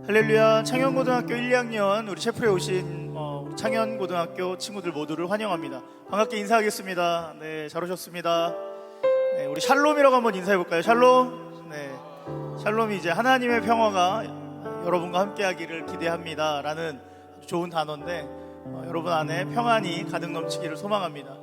할렐루야. 창현고등학교 1, 2학년 우리 셰프에 오신 우리 창현고등학교 친구들 모두를 환영합니다. 반갑게 인사하겠습니다. 네, 잘 오셨습니다. 네, 우리 샬롬이라고 한번 인사해 볼까요? 샬롬. 네, 샬롬이 이제 하나님의 평화가 여러분과 함께하기를 기대합니다 라는 좋은 단어인데 여러분 안에 평안이 가득 넘치기를 소망합니다.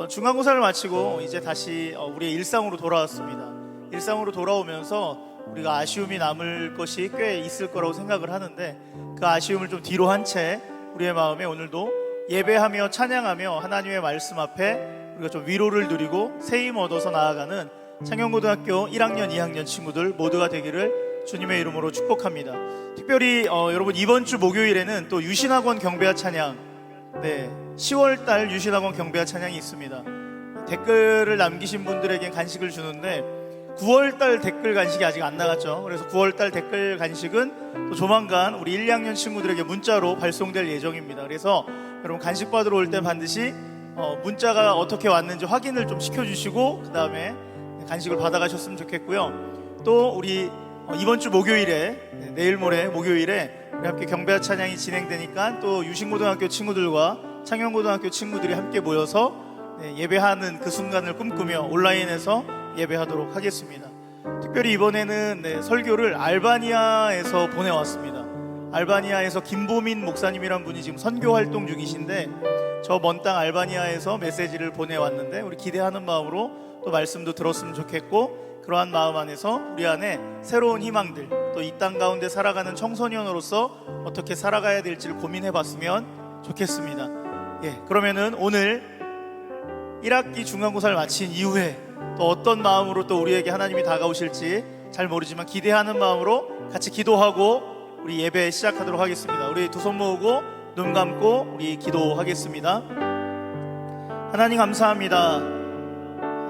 중간고사를 마치고 이제 다시 우리의 일상으로 돌아왔습니다. 일상으로 돌아오면서 우리가 아쉬움이 남을 것이 꽤 있을 거라고 생각을 하는데, 그 아쉬움을 좀 뒤로 한 채 우리의 마음에 오늘도 예배하며 찬양하며 하나님의 말씀 앞에 우리가 좀 위로를 누리고 새힘 얻어서 나아가는 창현고등학교 1학년 2학년 친구들 모두가 되기를 주님의 이름으로 축복합니다. 특별히 여러분 이번 주 목요일에는 또 유신학원 경배와 찬양, 10월달 유신학원 경배와 찬양이 있습니다. 댓글을 남기신 분들에겐 간식을 주는데 9월달 댓글 간식이 아직 안 나갔죠. 그래서 9월달 댓글 간식은 또 조만간 우리 1, 2학년 친구들에게 문자로 발송될 예정입니다. 그래서 여러분 간식 받으러 올 때 반드시 문자가 어떻게 왔는지 확인을 좀 시켜주시고 그 다음에 간식을 받아가셨으면 좋겠고요. 또 우리 이번 주 목요일에, 내일 모레 목요일에 우리 함께 경배와 찬양이 진행되니까 또 유신고등학교 친구들과 창현고등학교 친구들이 함께 모여서 예배하는 그 순간을 꿈꾸며 온라인에서 예배하도록 하겠습니다. 특별히 이번에는 설교를 알바니아에서 보내왔습니다. 알바니아에서 김보민 목사님이란 분이 지금 선교 활동 중이신데 저 먼 땅 알바니아에서 메시지를 보내왔는데 우리 기대하는 마음으로 또 말씀도 들었으면 좋겠고, 그러한 마음 안에서 우리 안에 새로운 희망들, 또 이 땅 가운데 살아가는 청소년으로서 어떻게 살아가야 될지를 고민해봤으면 좋겠습니다. 그러면은 오늘 1학기 중간고사를 마친 이후에 또 어떤 마음으로 또 우리에게 하나님이 다가오실지 잘 모르지만 기대하는 마음으로 같이 기도하고 우리 예배 시작하도록 하겠습니다. 우리 두 손 모으고 눈 감고 우리 기도하겠습니다. 하나님 감사합니다.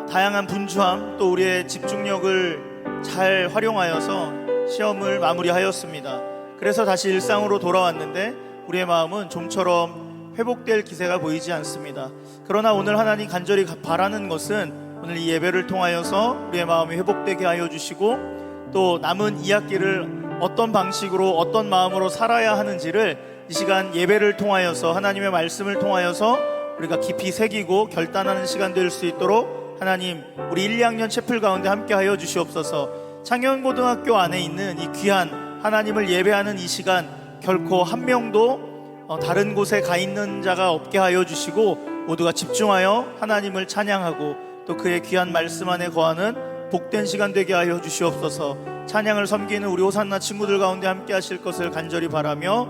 다양한 분주함 또 우리의 집중력을 잘 활용하여서 시험을 마무리하였습니다. 그래서 다시 일상으로 돌아왔는데 우리의 마음은 좀처럼 회복될 기세가 보이지 않습니다. 그러나 오늘 하나님 간절히 바라는 것은 오늘 이 예배를 통하여서 우리의 마음이 회복되게 하여 주시고, 또 남은 2학기를 어떤 방식으로 어떤 마음으로 살아야 하는지를 이 시간 예배를 통하여서 하나님의 말씀을 통하여서 우리가 깊이 새기고 결단하는 시간 될 수 있도록 하나님 우리 1, 2학년 채플 가운데 함께 하여 주시옵소서. 창현고등학교 안에 있는 이 귀한 하나님을 예배하는 이 시간 결코 한 명도 다른 곳에 가 있는 자가 없게 하여 주시고 모두가 집중하여 하나님을 찬양하고 또 그의 귀한 말씀 안에 거하는 복된 시간 되게 하여 주시옵소서. 찬양을 섬기는 우리 호산나 친구들 가운데 함께 하실 것을 간절히 바라며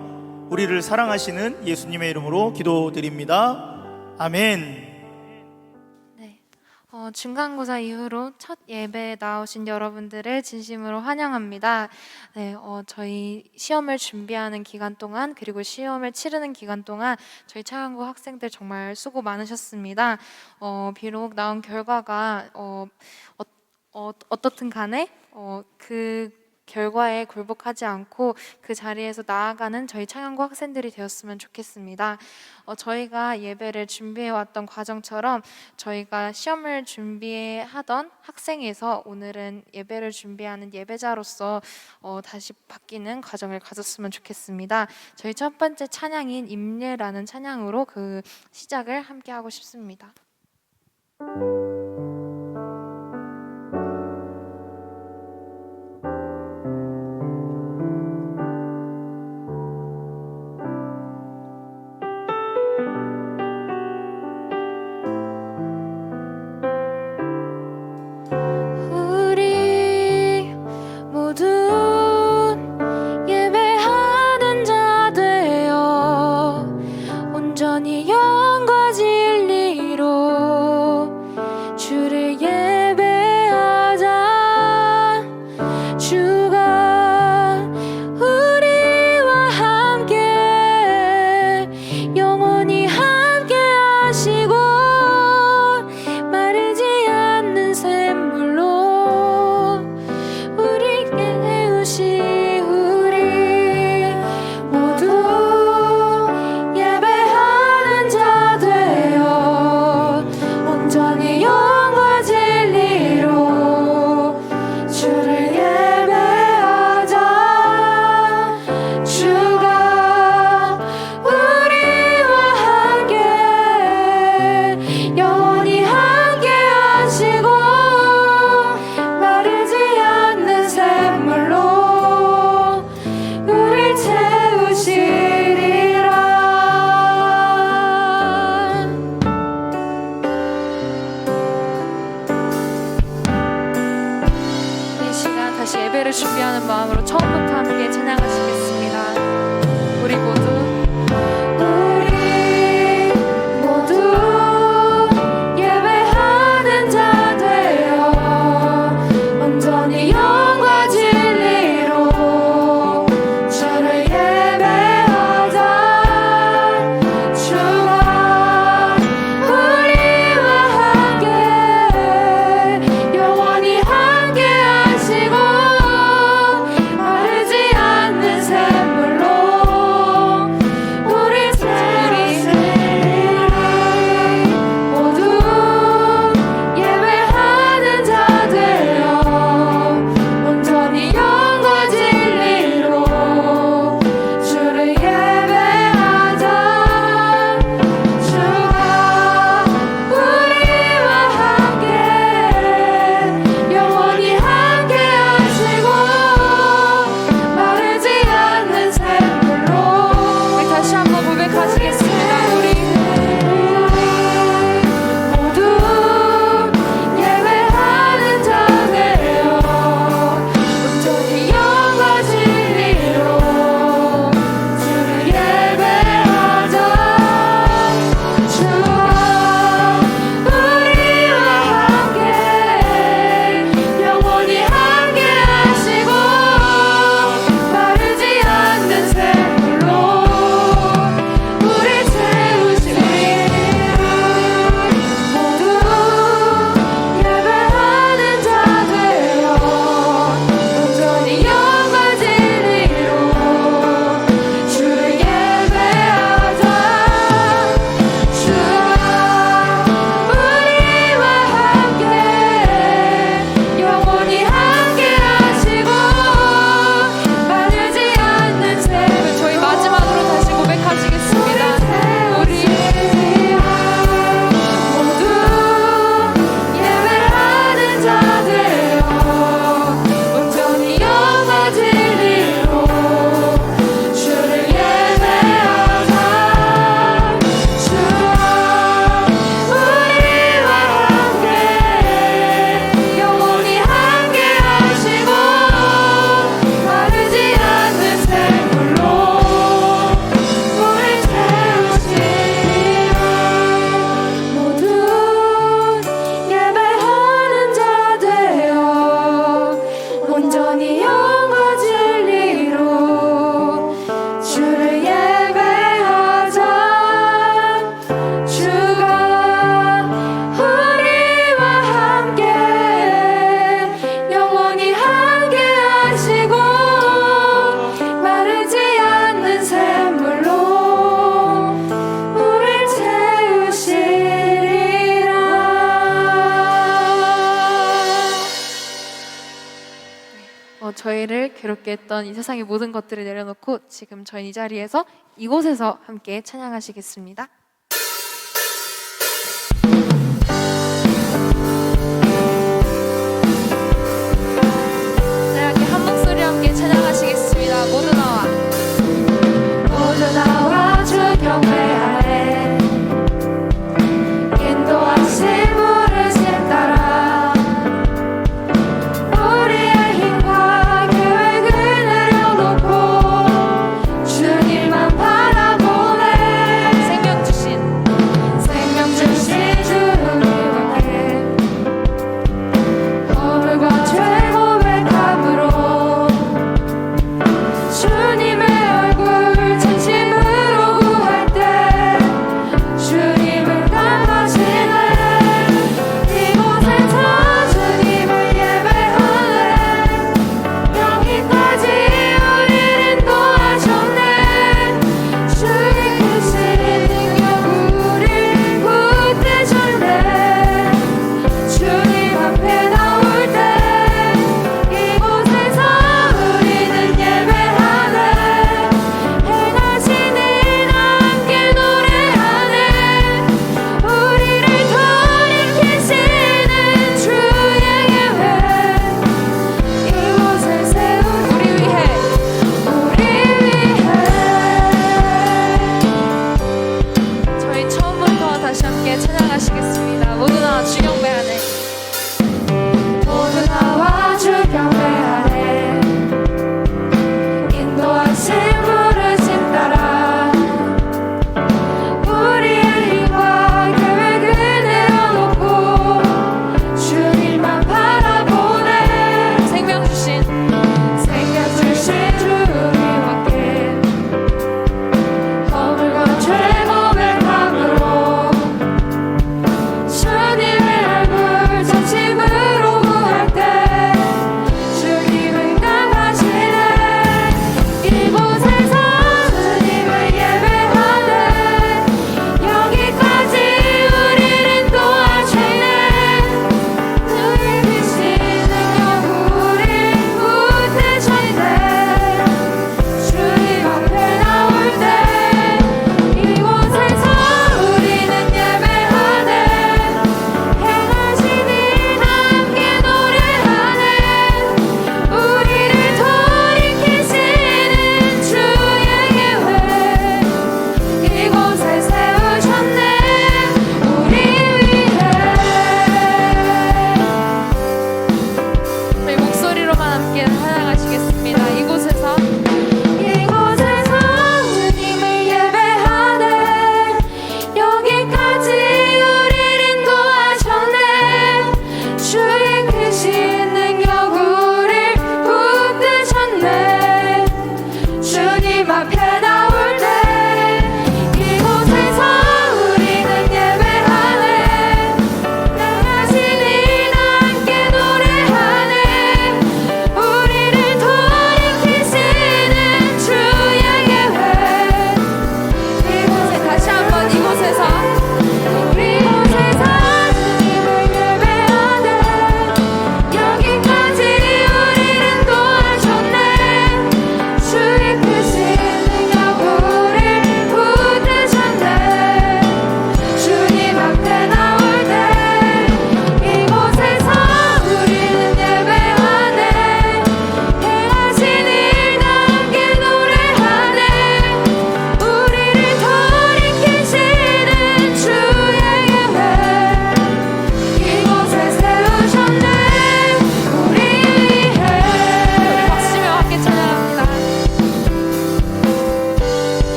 우리를 사랑하시는 예수님의 이름으로 기도드립니다. 아멘. 중간고사 이후로 첫 예배에 나오신 여러분들을 진심으로 환영합니다. 저희 시험을 준비하는 기간 동안 그리고 시험을 치르는 기간 동안 저희 창현고 학생들 정말 수고 많으셨습니다. 비록 나온 결과가 어떻든 간에 그 결과에 굴복하지 않고 그 자리에서 나아가는 저희 창현고 학생들이 되었으면 좋겠습니다. 저희가 예배를 준비해왔던 과정처럼 저희가 시험을 준비하던 학생에서 오늘은 예배를 준비하는 예배자로서 다시 바뀌는 과정을 가졌으면 좋겠습니다. 저희 첫 번째 찬양인 임례라는 찬양으로 그 시작을 함께 하고 싶습니다. 온전히 영광 예배를 준비하는 마음으로 처음부터 함께 찬양하시겠습니다. 우리 모두 예배하는 자 되어 온전히 영과 진리로 주를 예배하자. 주가 우리와 함께 영원히 함께 하시고 마르지 않는 샘물로 우리 모두 예배하는 자 되어 온전히 영과 진리로 주를 예배하자. 주가 우리와 함께 영원히 함께 하시고 마르지 않는 샘물로. 우리 다시 한번 고백하시겠습니다. 우리 모두 예배하는 자 되어 온전히 영과 진리로 주를 예배하자. 주와 우리와 함께 영원히 함께 하시고 마르지 않는 샘물로 우리 채우시리라. 모두 예배하는 자 되어 온전히 영과 진리로 주를 예배하자. 주와 우리와 함께 영원히 함께 하시고 마르지 않는 샘을. 저희 마지막으로 다시 고백하시겠습니다. 우리 모두 예배하는 자 되어 온전히 영과 진리로 주를 예배하자. 주와 우리와 함께 영원히 함께 하시고 마르지 않는 샘물로 우리 채우시리라. 모두 예배하는 자 되어 온전히 영과 진리로 주를 예배하자. 주가 우리와 함께 영원히 함께 하시고 마르지 않는 샘물로 우릴 채우시리라. 저희를 괴롭게 했던 이 세상의 모든 것들을 내려놓고 지금 저희 이 자리에서 이곳에서 함께 찬양하시겠습니다. 네, 함께 한 목소리 함께 찬양하시겠습니다. 모두 나와. 모두 나와 주 경배하네. 인도하신 부르심 따라 우리의 힘과 계획을 내려놓고 주님만 바라보네. 생명 주신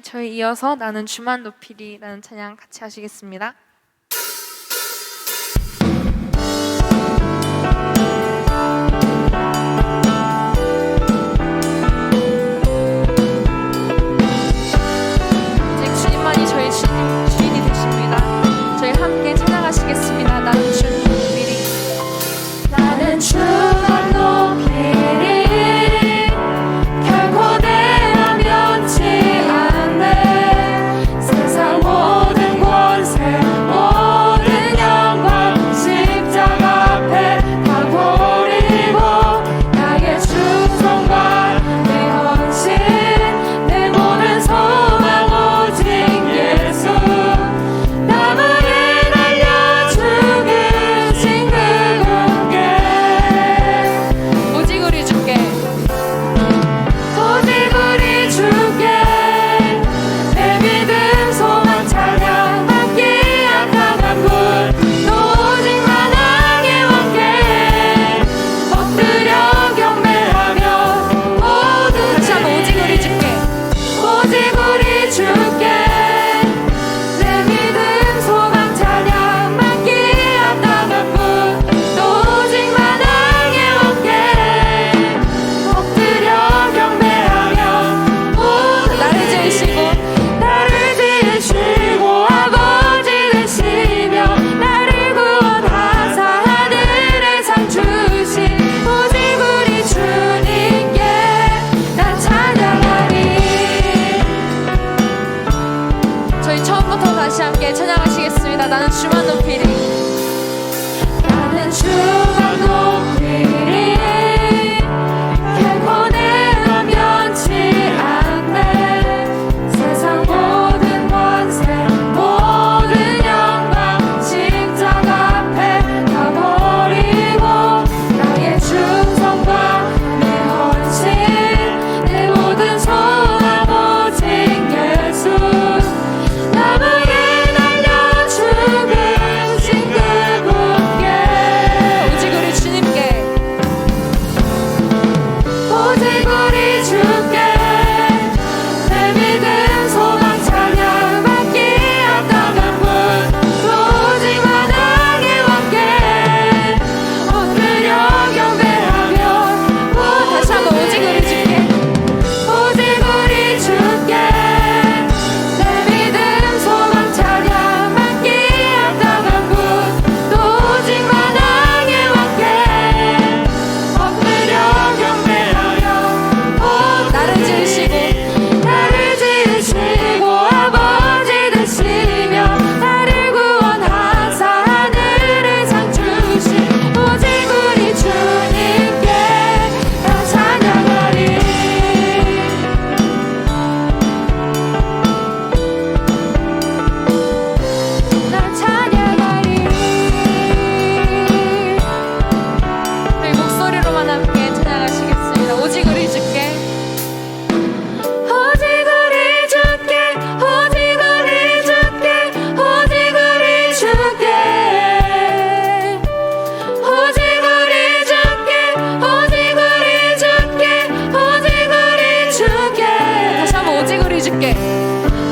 저희 이어서 나는 주만 높이리라는 찬양 같이 하시겠습니다. 이제 주님만이 저희 주인이 되십니다. 저희 함께 찬양하시겠습니다. 나는 주만 높이리. 나는 주만 높이리. 결코 내가 면치 않네. 세상 모든 권세 모든 영광 십자가 앞에 다 버리고 나의 충성과 내 헌신 내 모든 소망 오직 예수 나무에 달려 죽으신 그분께 오직 우리 주께 오직 우리 주께 내 믿음 소망 찬양 받기 안당한 분 오직 만왕의 왕께 엎드려 경배하며 모든 다시 한번 오직 우리 주께 오직 우리 주께 내 믿음 소망 찬양 받기 안당한 분 오직 만왕의 왕께 엎드려 경배하며 모든 나를 지으시고 아버지 되시며 나를 구원하사 하늘의 상 주신 오직 우리 주님께 난 찬양하리. 저희 처음부터 다시 함께 찬양하시겠습니다. 나는 주만 높이리. 나는 주만 높이리. 결코 내가 면치 않네. 세상 모든 권세 모든 영광 십자가 앞에 다 버리고 나의 충성과 내 헌신 내 모든 소망 오직 예수 나무에 달려 죽으신 그분께 오직 우리 주님께 오직 우리 주께 내 믿음 소망 찬양 받기 합당한 분 오직 만왕의 왕께 엎드려 경배하며 다시 한번 오직 우리 주께 오직 우리 주께 내 믿음 소망 찬양 받기 합당한 분 오직 만왕의 왕께 엎드려 경배하여 나를 지으시고 아버지 되시며 나를 구원하사 하늘의 상 주신 오직 우리 주님께 다 찬양하리. 나 찬양하리. 우리 목소리로만 함께 찬양하시겠습니다. 오직 우리 주께 오직 우리 주께 오직 우리 주께 오직 우리 주께 오직 우리 주께 오직 우리 주께 오직 우리 주께 다시 한번 오직 우리 주께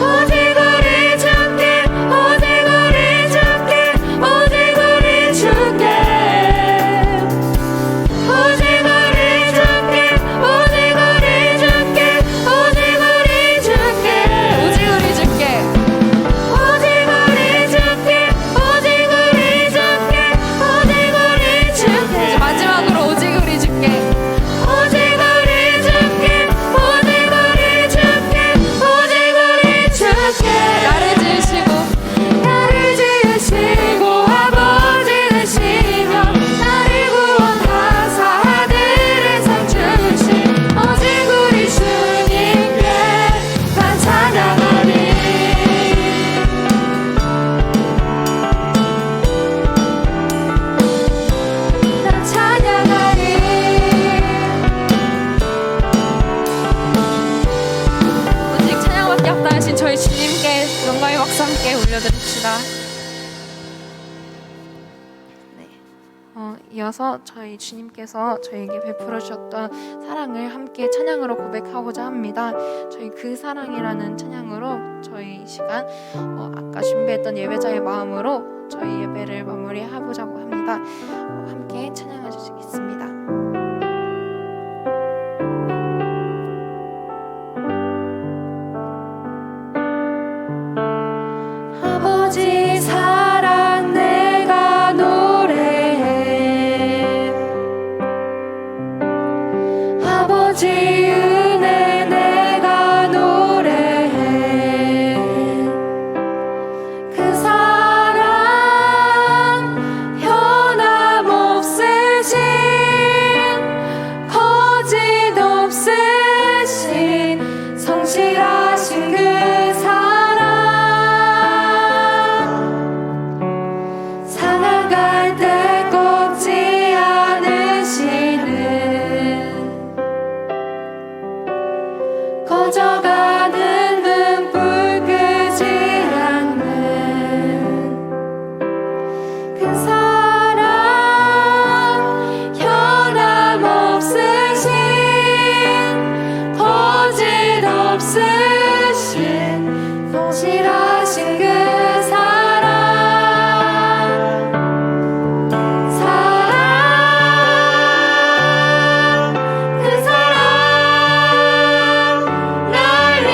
오직 우리 주께 오직 우리 주께 오직 우리 주께 오직 우리 주께 오직 우리 주께 오직 우리 주께 오직 우리 주께 오직 우리 주께 오직 우리 주께 오직 우리 주께 이제 마지막으로 오직 우리 주께 오직 우리 주께 오직 우리 주께 오직 우리 주께 나를 지으시고 아버지 되시며 나를 구원하사 하늘의 상 주신 오직 우리 주님께 난 찬양하리. 난 찬양하리. 오직 찬양밖에 없다 하신 저희 주님께 영광의 박수 함께 올려드립시다. 네. 이어서 저희 주님께서 저희에게 베풀어 주셨던 사랑을 함께 찬양으로 고백하고자 합니다. 저희 그 사랑이라는 찬양으로 저희 이 시간 아까 준비했던 예배자의 마음으로 저희 예배를 마무리해보자고 합니다. 함께 찬양해 주시겠습니다. 아버지 사랑 내가 노래해, 아버지 은혜 내가 노래해. 그 사랑 변함없으신, 거짓 없으신 성실하신 그 사랑, 살아갈 때 꺾지 않으시는, 꺼져가는 등불 끄지 않는 그 사랑, 변함없으신, 거짓 없으신 성실하신 그 사랑, 그 사랑 날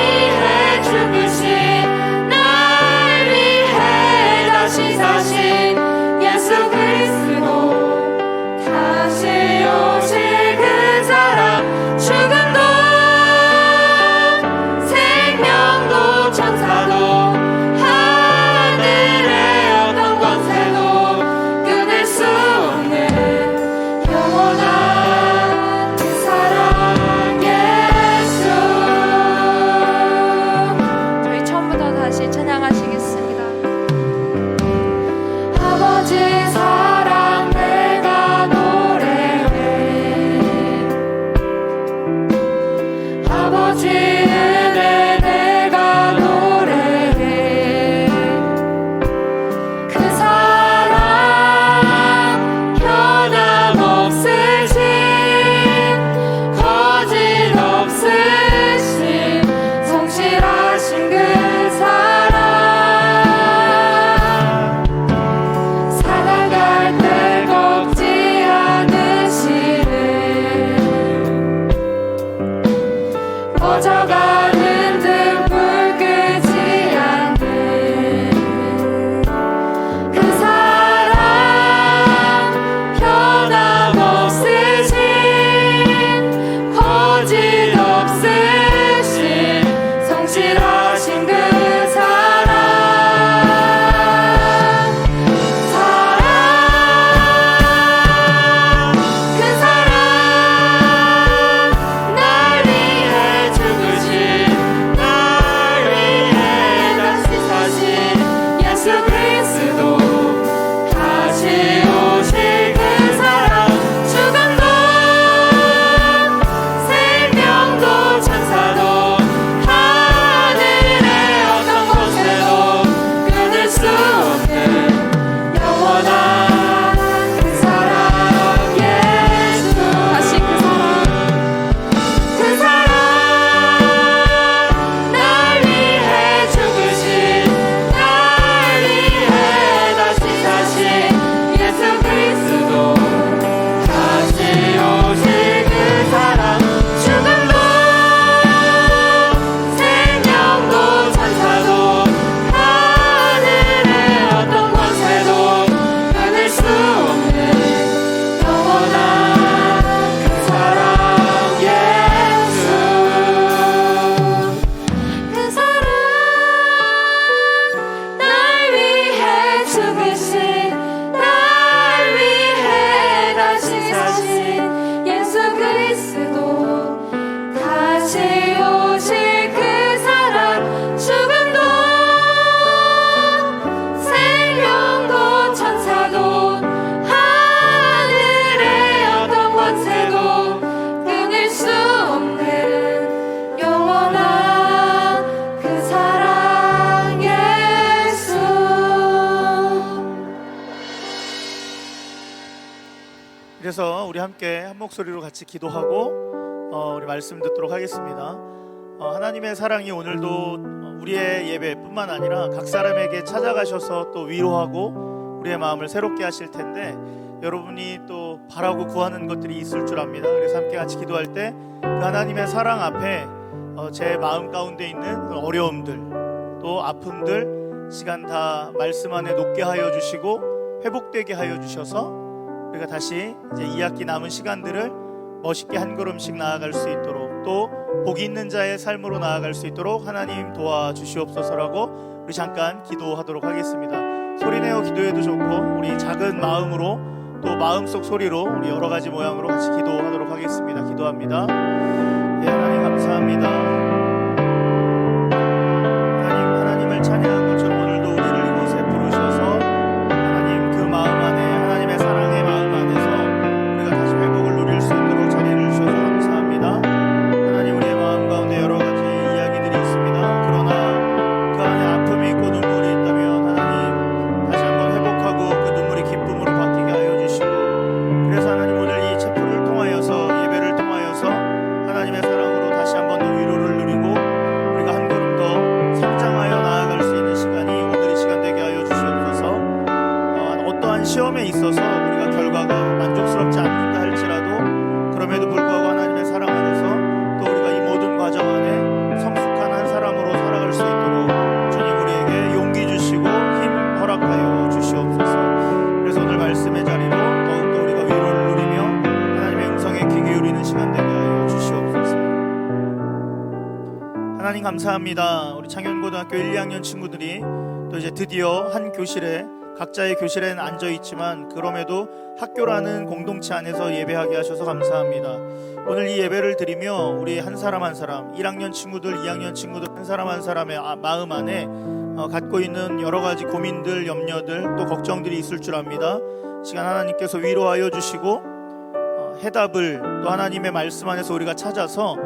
그래서 우리 함께 한 목소리로 같이 기도하고 우리 말씀 듣도록 하겠습니다. 하나님의 사랑이 오늘도 우리의 예배뿐만 아니라 각 사람에게 찾아가셔서 또 위로하고 우리의 마음을 새롭게 하실 텐데, 여러분이 또 바라고 구하는 것들이 있을 줄 압니다. 그래서 함께 같이 기도할 때 그 하나님의 사랑 앞에 제 마음 가운데 있는 그 어려움들 또 아픔들 시간 다 말씀 안에 놓게 하여 주시고 회복되게 하여 주셔서 우리가 다시 이제 2학기 남은 시간들을 멋있게 한 걸음씩 나아갈 수 있도록, 또 복이 있는 자의 삶으로 나아갈 수 있도록 하나님 도와주시옵소서라고 우리 잠깐 기도하도록 하겠습니다. 소리내어 기도해도 좋고 우리 작은 마음으로 또 마음속 소리로 우리 여러 가지 모양으로 같이 기도하도록 하겠습니다. 기도합니다. 예, 하나님 감사합니다. 하나님을 찬양한 것처럼 오늘도 우리를 이곳에 부르셔서 하나님 그 마음 안에 하나님의 사랑의 마음 안에서 우리가 다시 회복을 누릴 수 있도록 자리를 주셔서 감사합니다. 하나님, 우리의 마음 가운데 여러 가지 이야기들이 있습니다. 그러나 그 안에 아픔이 있고 눈물이 있다면 하나님 다시 한번 회복하고 그 눈물이 기쁨으로 바뀌게 하여 주시고, 그래서 하나님 오늘 이 체포를 통하여서 예배를 통하여서 하나님의 사랑으로 다시 한번 더 위로를 누리고 우리가 한 걸음 더 성장하여 나아갈 수 있는 시간이 오늘 이 시간 되게 하여 주시옵소서. 어떠한 시험에 있어서 우리가 결과가 만족스럽지 않는다 할지라도 그럼에도 불구하고 하나님의 사랑 안에서 또 우리가 이 모든 과정 안에 성숙한 한 사람으로 살아갈 수 있도록 주님 우리에게 용기 주시고 힘 허락하여 주시옵소서. 그래서 오늘 말씀의 자리로 더욱더 우리가 위로를 누리며 하나님의 음성에 귀 기울이는 시간 되게 하여 주시옵소서. 하나님 감사합니다. 우리 창현고등학교 1, 2학년 친구들이 또 이제 드디어 한 교실에, 각자의 교실에는 앉아 있지만 그럼에도 학교라는 공동체 안에서 예배하게 하셔서 감사합니다. 오늘 이 예배를 드리며 우리 한 사람 한 사람, 1학년 친구들, 2학년 친구들 한 사람 한 사람의 마음 안에 갖고 있는 여러 가지 고민들, 염려들, 또 걱정들이 있을 줄 압니다. 시간 하나님께서 위로하여 주시고 해답을 또 하나님의 말씀 안에서 우리가 찾아서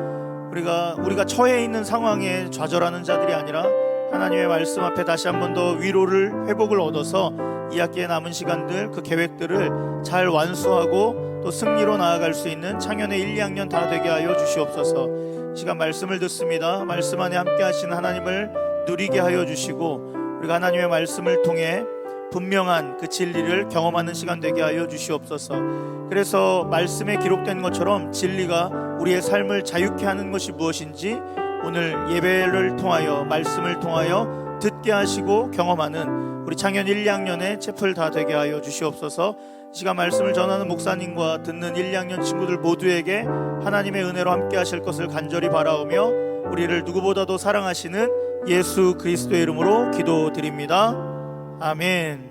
우리가 처해 있는 상황에 좌절하는 자들이 아니라 하나님의 말씀 앞에 다시 한 번 더 위로를, 회복을 얻어서 2학기의 남은 시간들 그 계획들을 잘 완수하고 또 승리로 나아갈 수 있는 창현의 1, 2학년 다 되게 하여 주시옵소서. 시간 말씀을 듣습니다. 말씀 안에 함께 하시는 하나님을 누리게 하여 주시고 우리가 하나님의 말씀을 통해 분명한 그 진리를 경험하는 시간 되게 하여 주시옵소서. 그래서 말씀에 기록된 것처럼 진리가 우리의 삶을 자유케 하는 것이 무엇인지 오늘 예배를 통하여 말씀을 통하여 듣게 하시고 경험하는 우리 창현 1, 2학년의 채플 다 되게 하여 주시옵소서. 시간 말씀을 전하는 목사님과 듣는 1, 2학년 친구들 모두에게 하나님의 은혜로 함께 하실 것을 간절히 바라오며 우리를 누구보다도 사랑하시는 예수 그리스도의 이름으로 기도드립니다. 아멘.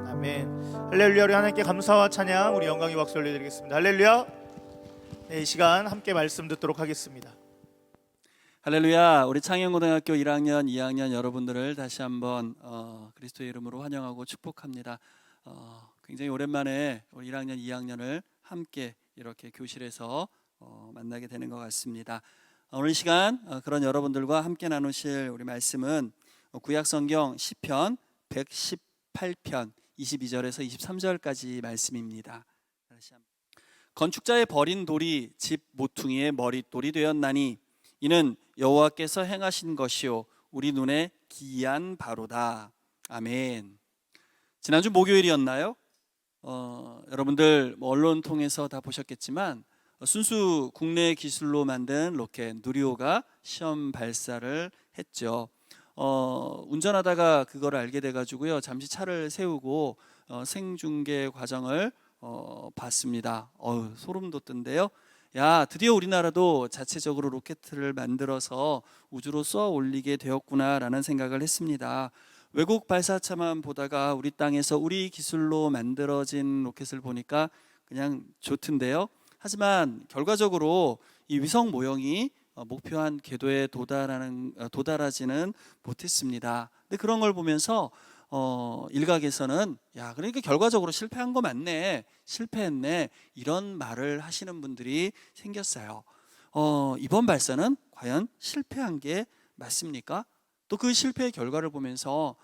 아멘. 할렐루야. 우리 하나님께 감사와 찬양, 우리 영광의 박수 올려드리겠습니다. 할렐루야. 네, 이 시간 함께 말씀 듣도록 하겠습니다. 할렐루야. 우리 창현고등학교 1학년, 2학년 여러분들을 다시 한번 그리스도의 이름으로 환영하고 축복합니다. 굉장히 오랜만에 우리 1학년, 2학년을 함께 이렇게 교실에서 만나게 되는 것 같습니다. 오늘 이 시간 그런 여러분들과 함께 나누실 우리 말씀은 구약성경 시편 118편 22절에서 23절까지 말씀입니다. 건축자의 버린 돌이 집 모퉁이의 머릿돌이 되었나니 이는 여호와께서 행하신 것이요 우리 눈에 기이한 바로다. 아멘. 지난주 목요일이었나요? 여러분들 언론 통해서 다 보셨겠지만 순수 국내 기술로 만든 로켓 누리호가 시험 발사를 했죠. 운전하다가 그걸 알게 돼가지고요, 잠시 차를 세우고 생중계 과정을 봤습니다. 소름 돋던데요. 야, 드디어 우리나라도 자체적으로 로켓을 만들어서 우주로 쏘아 올리게 되었구나라는 생각을 했습니다. 외국 발사차만 보다가 우리 땅에서 우리 기술로 만들어진 로켓을 보니까 그냥 좋던데요. 하지만 결과적으로 이 위성 모형이 목표한 궤도에 도달하지는 못했습니다. 근데 그런 걸 보면서 일각에서는 야, 그러니까 결과적으로 실패한 거 맞네, 실패했네, 이런 말을 하시는 분들이 생겼어요. 이번 발사는 과연 실패한 게 맞습니까? 또 그 실패의 결과를 보면서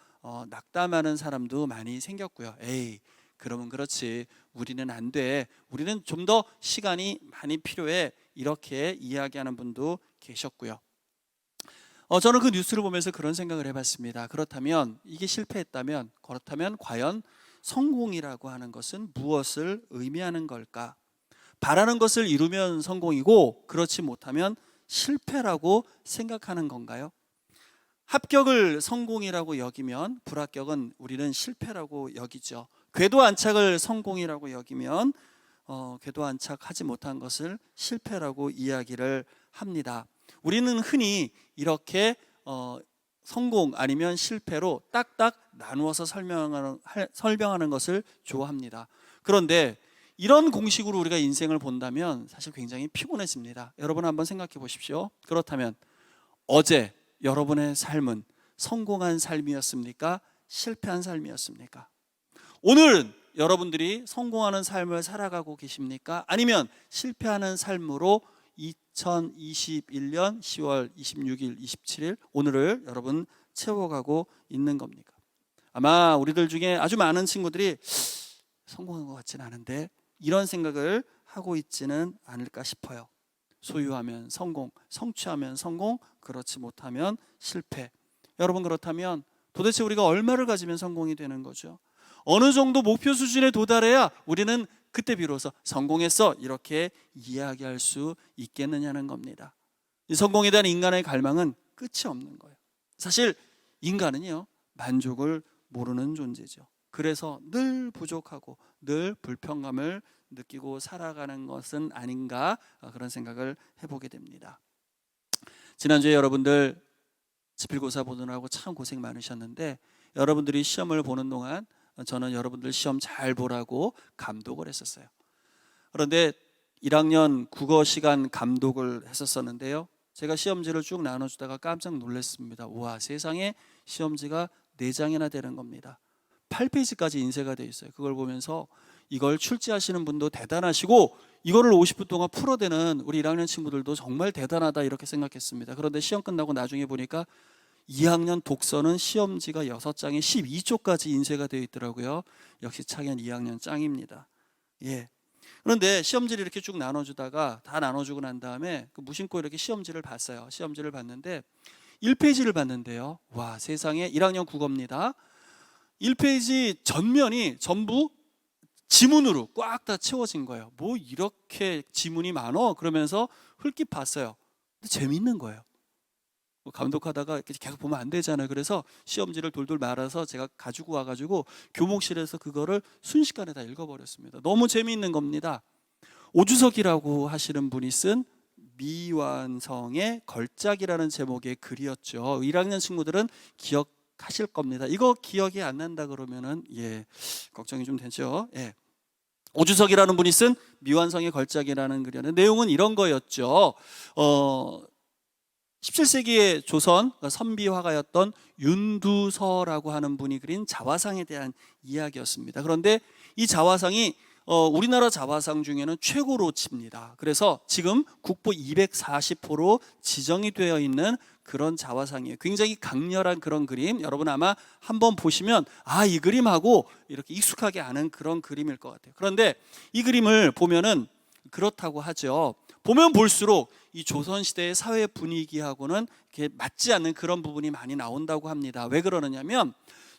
낙담하는 사람도 많이 생겼고요. 에이, 그러면 그렇지, 우리는 안 돼, 우리는 좀 더 시간이 많이 필요해, 이렇게 이야기하는 분도 계셨고요. 저는 그 뉴스를 보면서 그런 생각을 해봤습니다. 그렇다면 이게 실패했다면, 그렇다면 과연 성공이라고 하는 것은 무엇을 의미하는 걸까? 바라는 것을 이루면 성공이고 그렇지 못하면 실패라고 생각하는 건가요? 합격을 성공이라고 여기면 불합격은 우리는 실패라고 여기죠. 궤도 안착을 성공이라고 여기면 궤도 안착하지 못한 것을 실패라고 이야기를 합니다. 우리는 흔히 이렇게 성공 아니면 실패로 딱딱 나누어서 설명하는 것을 좋아합니다. 그런데 이런 공식으로 우리가 인생을 본다면 사실 굉장히 피곤해집니다. 여러분 한번 생각해 보십시오. 그렇다면 어제 여러분의 삶은 성공한 삶이었습니까? 실패한 삶이었습니까? 오늘은 여러분들이 성공하는 삶을 살아가고 계십니까? 아니면 실패하는 삶으로 2021년 10월 26일, 27일 오늘을 여러분 채워가고 있는 겁니까? 아마 우리들 중에 아주 많은 친구들이 성공한 것 같지는 않은데 이런 생각을 하고 있지는 않을까 싶어요. 소유하면 성공, 성취하면 성공, 그렇지 못하면 실패. 여러분, 그렇다면 도대체 우리가 얼마를 가지면 성공이 되는 거죠? 어느 정도 목표 수준에 도달해야 우리는 그때 비로소 성공했어, 이렇게 이야기할 수 있겠느냐는 겁니다. 이 성공에 대한 인간의 갈망은 끝이 없는 거예요. 사실 인간은요, 만족을 모르는 존재죠. 그래서 늘 부족하고 늘 불평감을 느끼고 살아가는 것은 아닌가, 그런 생각을 해보게 됩니다. 지난주에 여러분들 지필고사 보느라고 참 고생 많으셨는데, 여러분들이 시험을 보는 동안 저는 여러분들 시험 잘 보라고 감독을 했었어요. 그런데 1학년 국어 시간 감독을 했었는데요, 제가 시험지를 쭉 나눠주다가 깜짝 놀랐습니다. 와, 세상에 시험지가 4장이나 되는 겁니다. 8페이지까지 인쇄가 되어 있어요. 그걸 보면서 이걸 출제하시는 분도 대단하시고 이거를 50분 동안 풀어대는 우리 1학년 친구들도 정말 대단하다, 이렇게 생각했습니다. 그런데 시험 끝나고 나중에 보니까 2학년 독서는 시험지가 6장에 12쪽까지 인쇄가 되어 있더라고요. 역시 창현 2학년 짱입니다. 예. 그런데 시험지를 이렇게 쭉 나눠주다가 다 나눠주고 난 다음에 무심코 이렇게 시험지를 봤어요. 시험지를 봤는데 1페이지를 봤는데요, 와, 세상에 1학년 국어입니다. 1페이지 전면이 전부 지문으로 꽉 다 채워진 거예요. 뭐 이렇게 지문이 많어? 그러면서 흘낏 봤어요. 근데 재밌는 거예요. 감독하다가 계속 보면 안 되잖아요. 그래서 시험지를 돌돌 말아서 제가 가지고 와가지고 교목실에서 그거를 순식간에 다 읽어버렸습니다. 너무 재미있는 겁니다. 오주석이라고 하시는 분이 쓴 미완성의 걸작이라는 제목의 글이었죠. 1학년 친구들은 기억하실 겁니다. 이거 기억이 안 난다 그러면은 걱정이 좀 되죠. 오주석이라는 분이 쓴 미완성의 걸작이라는 글이었는데 내용은 이런 거였죠. 17세기의 조선 선비 화가였던 윤두서라고 하는 분이 그린 자화상에 대한 이야기였습니다. 그런데 이 자화상이 우리나라 자화상 중에는 최고로 칩니다. 그래서 지금 국보 240호로 지정이 되어 있는 그런 자화상이에요. 굉장히 강렬한 그런 그림, 여러분 아마 한번 보시면 이 그림하고 이렇게 익숙하게 아는 그런 그림일 것 같아요. 그런데 이 그림을 보면은 그렇다고 하죠. 보면 볼수록 이 조선시대의 사회 분위기하고는 이렇게 맞지 않는 그런 부분이 많이 나온다고 합니다. 왜 그러느냐면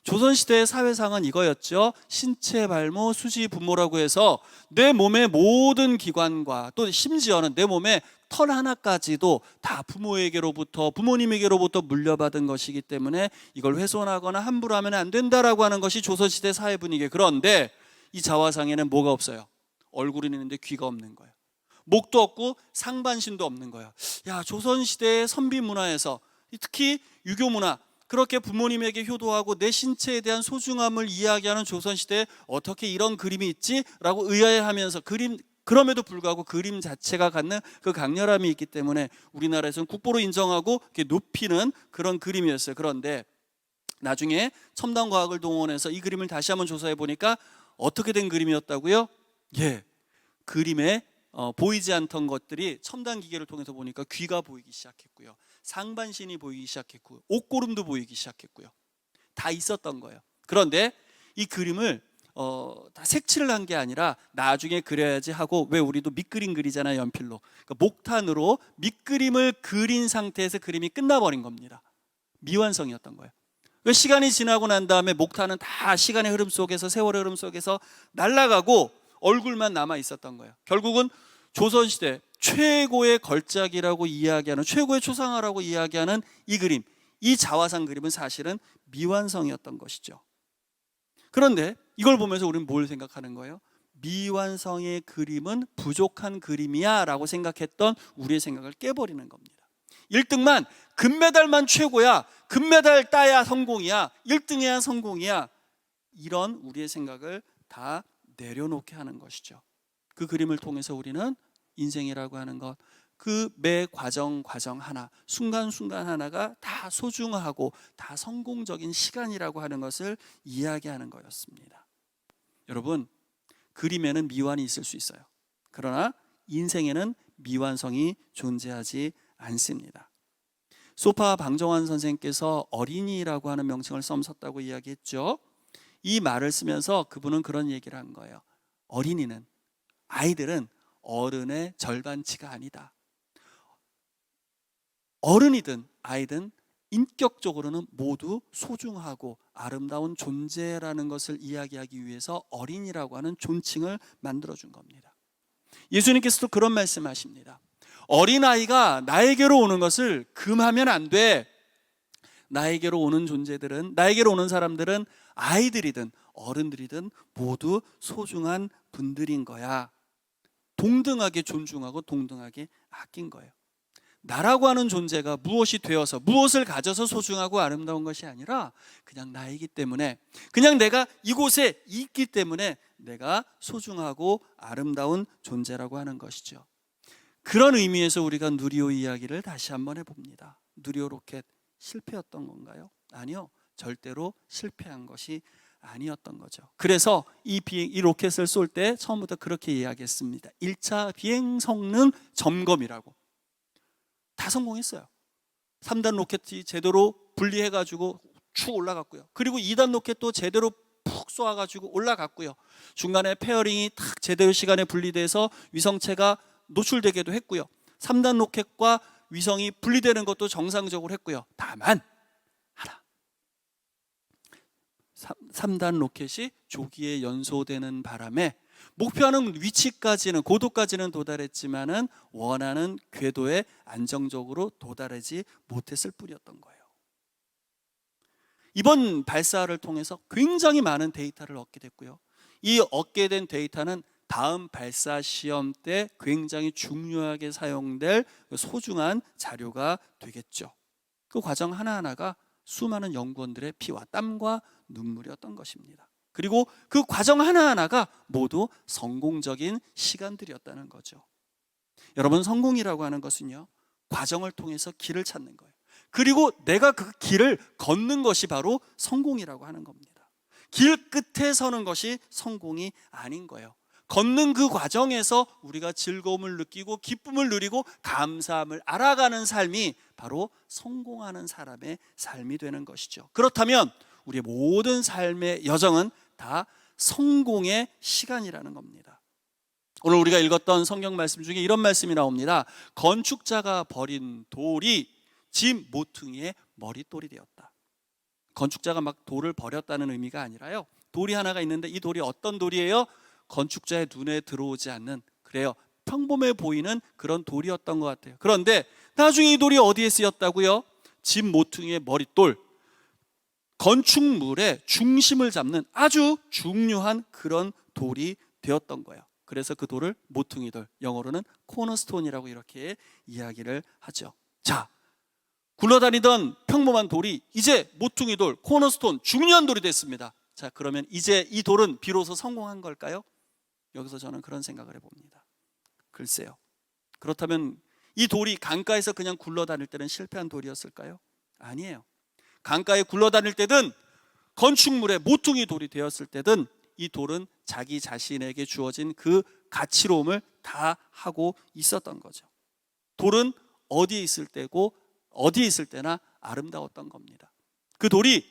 조선시대의 사회상은 이거였죠. 신체 발모 수지 분모라고 해서 내 몸의 모든 기관과 또 심지어는 내 몸의 털 하나까지도 다 부모님에게로부터 물려받은 것이기 때문에 이걸 훼손하거나 함부로 하면 안 된다라고 하는 것이 조선시대 사회 분위기예요. 그런데 이 자화상에는 뭐가 없어요? 얼굴이 있는데 귀가 없는 거예요. 목도 없고 상반신도 없는 거예요. 조선시대의 선비 문화에서 특히 유교 문화, 그렇게 부모님에게 효도하고 내 신체에 대한 소중함을 이야기하는 조선시대에 어떻게 이런 그림이 있지? 라고 의아해하면서 그럼에도 불구하고 그림 자체가 갖는 그 강렬함이 있기 때문에 우리나라에서는 국보로 인정하고 이렇게 높이는 그런 그림이었어요. 그런데 나중에 첨단과학을 동원해서 이 그림을 다시 한번 조사해 보니까 어떻게 된 그림이었다고요? 그림에 보이지 않던 것들이 첨단 기계를 통해서 보니까 귀가 보이기 시작했고요, 상반신이 보이기 시작했고요, 옷고름도 보이기 시작했고요. 다 있었던 거예요. 그런데 이 그림을 다 색칠을 한 게 아니라 나중에 그려야지 하고, 왜 우리도 밑그림 그리잖아요, 연필로. 그러니까 목탄으로 밑그림을 그린 상태에서 그림이 끝나버린 겁니다. 미완성이었던 거예요. 시간이 지나고 난 다음에 목탄은 다 시간의 흐름 속에서, 세월의 흐름 속에서 날아가고 얼굴만 남아 있었던 거예요. 결국은 조선시대 최고의 걸작이라고 이야기하는, 최고의 초상화라고 이야기하는 이 그림, 이 자화상 그림은 사실은 미완성이었던 것이죠. 그런데 이걸 보면서 우리는 뭘 생각하는 거예요? 미완성의 그림은 부족한 그림이야 라고 생각했던 우리의 생각을 깨버리는 겁니다. 1등만, 금메달만 최고야, 금메달 따야 성공이야, 1등해야 성공이야, 이런 우리의 생각을 다 내려놓게 하는 것이죠. 그 그림을 통해서 우리는 인생이라고 하는 것, 그 매 과정 하나, 순간순간 하나가 다 소중하고 다 성공적인 시간이라고 하는 것을 이야기하는 거였습니다. 여러분, 그림에는 미완이 있을 수 있어요. 그러나 인생에는 미완성이 존재하지 않습니다. 소파 방정환 선생님께서 어린이라고 하는 명칭을 썼다고 이야기했죠. 이 말을 쓰면서 그분은 그런 얘기를 한 거예요. 어린이는, 아이들은 어른의 절반치가 아니다. 어른이든 아이든 인격적으로는 모두 소중하고 아름다운 존재라는 것을 이야기하기 위해서 어린이라고 하는 존칭을 만들어준 겁니다. 예수님께서도 그런 말씀하십니다. 어린아이가 나에게로 오는 것을 금하면 안 돼. 나에게로 오는 존재들은, 나에게로 오는 사람들은 아이들이든 어른들이든 모두 소중한 분들인 거야. 동등하게 존중하고 동등하게 아낀 거예요. 나라고 하는 존재가 무엇이 되어서, 무엇을 가져서 소중하고 아름다운 것이 아니라 그냥 나이기 때문에, 그냥 내가 이곳에 있기 때문에 내가 소중하고 아름다운 존재라고 하는 것이죠. 그런 의미에서 우리가 누리호 이야기를 다시 한번 해봅니다. 누리호 로켓 실패였던 건가요? 아니요, 절대로 실패한 것이 아니었던 거죠. 그래서 이 로켓을 쏠 때 처음부터 그렇게 이야기했습니다. 1차 비행 성능 점검이라고. 다 성공했어요. 3단 로켓이 제대로 분리해가지고 쭉 올라갔고요. 그리고 2단 로켓도 제대로 푹 쏘아가지고 올라갔고요. 중간에 페어링이 탁 제대로 시간에 분리돼서 위성체가 노출되기도 했고요. 3단 로켓과 위성이 분리되는 것도 정상적으로 했고요. 다만 하나, 3단 로켓이 조기에 연소되는 바람에 목표하는 위치까지는, 고도까지는 도달했지만은 원하는 궤도에 안정적으로 도달하지 못했을 뿐이었던 거예요. 이번 발사를 통해서 굉장히 많은 데이터를 얻게 됐고요. 이 얻게 된 데이터는 다음 발사 시험 때 굉장히 중요하게 사용될 소중한 자료가 되겠죠. 그 과정 하나하나가 수많은 연구원들의 피와 땀과 눈물이었던 것입니다. 그리고 그 과정 하나하나가 모두 성공적인 시간들이었다는 거죠. 여러분, 성공이라고 하는 것은요, 과정을 통해서 길을 찾는 거예요. 그리고 내가 그 길을 걷는 것이 바로 성공이라고 하는 겁니다. 길 끝에 서는 것이 성공이 아닌 거예요. 걷는 그 과정에서 우리가 즐거움을 느끼고 기쁨을 누리고 감사함을 알아가는 삶이 바로 성공하는 사람의 삶이 되는 것이죠. 그렇다면 우리의 모든 삶의 여정은 다 성공의 시간이라는 겁니다. 오늘 우리가 읽었던 성경 말씀 중에 이런 말씀이 나옵니다. 건축자가 버린 돌이 집 모퉁이의 머릿돌이 되었다. 건축자가 막 돌을 버렸다는 의미가 아니라요, 돌이 하나가 있는데 이 돌이 어떤 돌이에요? 건축자의 눈에 들어오지 않는, 그래요, 평범해 보이는 그런 돌이었던 것 같아요. 그런데 나중에 이 돌이 어디에 쓰였다고요? 집 모퉁이의 머릿돌, 건축물의 중심을 잡는 아주 중요한 그런 돌이 되었던 거예요. 그래서 그 돌을 모퉁이돌, 영어로는 코너스톤이라고 이렇게 이야기를 하죠. 자, 굴러다니던 평범한 돌이 이제 모퉁이돌, 코너스톤, 중요한 돌이 됐습니다. 자, 그러면 이제 이 돌은 비로소 성공한 걸까요? 여기서 저는 그런 생각을 해봅니다. 글쎄요. 그렇다면 이 돌이 강가에서 그냥 굴러다닐 때는 실패한 돌이었을까요? 아니에요. 강가에 굴러다닐 때든 건축물의 모퉁이 돌이 되었을 때든 이 돌은 자기 자신에게 주어진 그 가치로움을 다 하고 있었던 거죠. 돌은 어디에 있을 때고 어디에 있을 때나 아름다웠던 겁니다. 그 돌이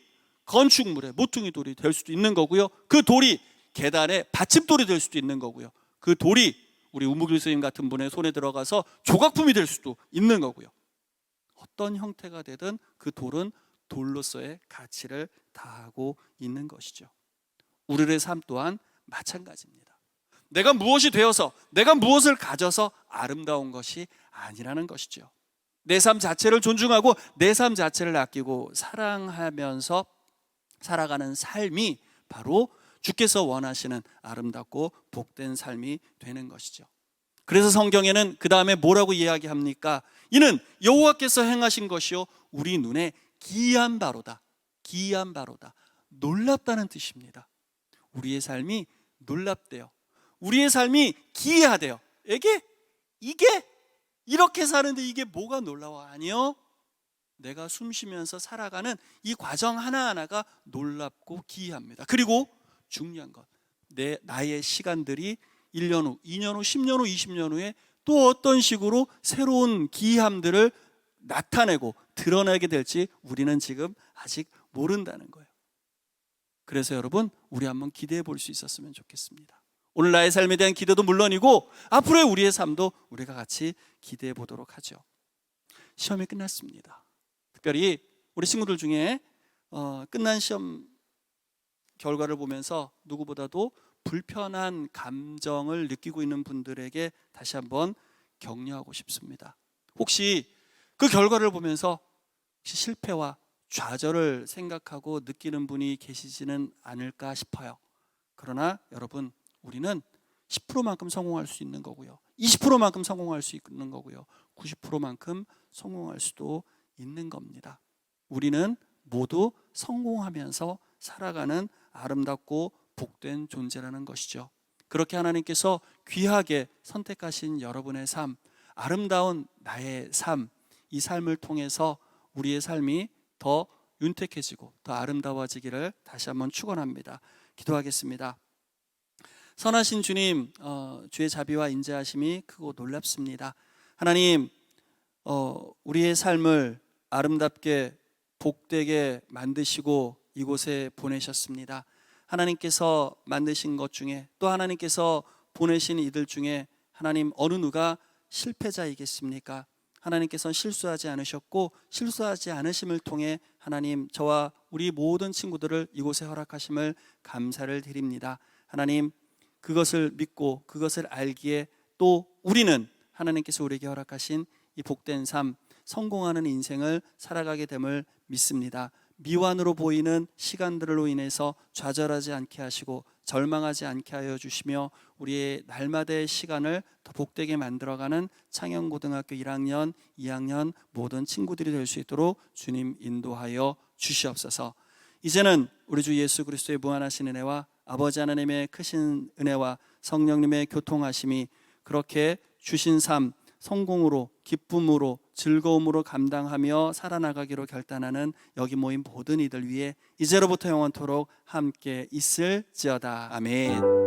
건축물의 모퉁이 돌이 될 수도 있는 거고요. 그 돌이 계단의 받침돌이 될 수도 있는 거고요. 그 돌이 우리 우무길 스님 같은 분의 손에 들어가서 조각품이 될 수도 있는 거고요. 어떤 형태가 되든 그 돌은 돌로서의 가치를 다하고 있는 것이죠. 우리의 삶 또한 마찬가지입니다. 내가 무엇이 되어서, 내가 무엇을 가져서 아름다운 것이 아니라는 것이죠. 내 삶 자체를 존중하고 내 삶 자체를 아끼고 사랑하면서 살아가는 삶이 바로 주께서 원하시는 아름답고 복된 삶이 되는 것이죠. 그래서 성경에는 그 다음에 뭐라고 이야기합니까? 이는 여호와께서 행하신 것이요 우리 눈에 기이한 바로다. 기이한 바로다. 놀랍다는 뜻입니다. 우리의 삶이 놀랍대요. 우리의 삶이 기이하대요. 이게 이렇게 사는데 이게 뭐가 놀라워? 아니요. 내가 숨 쉬면서 살아가는 이 과정 하나하나가 놀랍고 기이합니다. 그리고 중요한 것, 나의 시간들이 1년 후, 2년 후, 10년 후, 20년 후에 또 어떤 식으로 새로운 기이함들을 나타내고 드러내게 될지 우리는 지금 아직 모른다는 거예요. 그래서 여러분, 우리 한번 기대해 볼 수 있었으면 좋겠습니다. 오늘 나의 삶에 대한 기대도 물론이고 앞으로의 우리의 삶도 우리가 같이 기대해 보도록 하죠. 시험이 끝났습니다. 특별히 우리 친구들 중에 끝난 시험 결과를 보면서 누구보다도 불편한 감정을 느끼고 있는 분들에게 다시 한번 격려하고 싶습니다. 혹시 그 결과를 보면서 혹시 실패와 좌절을 생각하고 느끼는 분이 계시지는 않을까 싶어요. 그러나 여러분, 우리는 10%만큼 성공할 수 있는 거고요. 20%만큼 성공할 수 있는 거고요. 90%만큼 성공할 수도 있는 겁니다. 우리는 모두 성공하면서 살아가는 아름답고 복된 존재라는 것이죠. 그렇게 하나님께서 귀하게 선택하신 여러분의 삶, 아름다운 나의 삶, 이 삶을 통해서 우리의 삶이 더 윤택해지고 더 아름다워지기를 다시 한번 축원합니다. 기도하겠습니다. 선하신 주님, 주의 자비와 인자하심이 크고 놀랍습니다. 하나님, 우리의 삶을 아름답게 복되게 만드시고 이곳에 보내셨습니다. 하나님께서 만드신 것 중에 또 하나님께서 보내신 이들 중에 하나님 어느 누가 실패자이겠습니까? 하나님께서는 실수하지 않으셨고 실수하지 않으심을 통해 하나님 저와 우리 모든 친구들을 이곳에 허락하심을 감사를 드립니다. 하나님, 그것을 믿고 그것을 알기에 또 우리는 하나님께서 우리에게 허락하신 이 복된 삶, 성공하는 인생을 살아가게 됨을 믿습니다. 미완으로 보이는 시간들로 인해서 좌절하지 않게 하시고 절망하지 않게 하여 주시며 우리의 날마다의 시간을 더 복되게 만들어가는 창영고등학교 1학년, 2학년 모든 친구들이 될 수 있도록 주님 인도하여 주시옵소서. 이제는 우리 주 예수 그리스도의 무한하신 은혜와 아버지 하나님의 크신 은혜와 성령님의 교통하심이 그렇게 주신 삶 성공으로 기쁨으로 즐거움으로 감당하며 살아나가기로 결단하는 여기 모인 모든 이들 위해 이제로부터 영원토록 함께 있을지어다. 아멘.